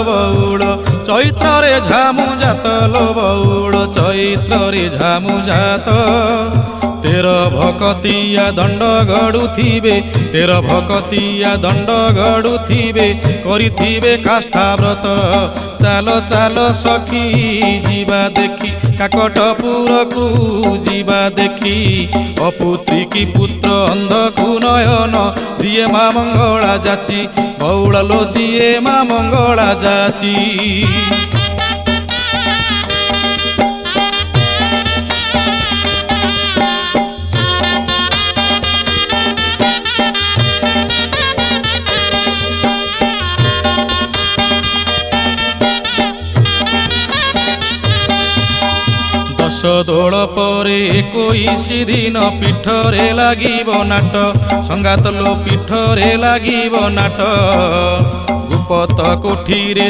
बौड़ चैत्रे झामु जात लो बौड़ चैत्रे झामु जात तेर भकतिया दंड गड़ुथिबे तेर भकतिया दंड गड़ुथिबे करिथिबे काष्ठाव्रत चाल चाल सखी जीवा देखी काकटपुर को जीवा देखी अपुत्री की पुत्र अंधकु नयन दिए माँ मंगला जाची बौड़लो दिए माँ मंगला जाची। दोल परे 21 दिन पीठरे लागिब नाट संगात लो पीठरे लागिब नाट गुपत कोठीरे